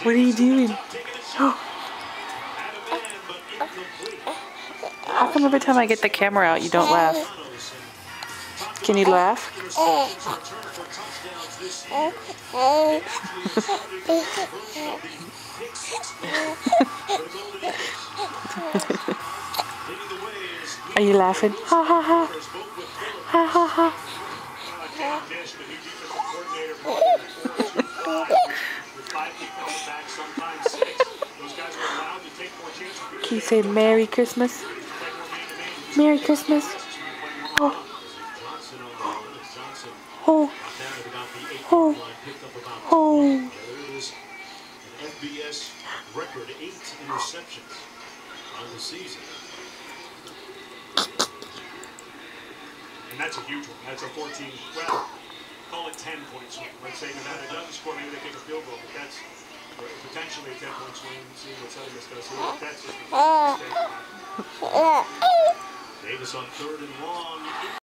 What are you doing? How come every time I get the camera out, you don't laugh? Can you laugh? Are you laughing? Ha ha ha. Ha ha ha. Can you say Merry Christmas? Merry Christmas. Oh. Oh. Oh. Oh. FBS record 8 interceptions on the season. And that's a huge one. That's a 14, well, call it 10-point swing. Let's say Nevada doesn't score, maybe they kick a field goal, but that's potentially a 10-point swing. See what Southern Miss does here. That's just a mistake. Davis on 3rd and long.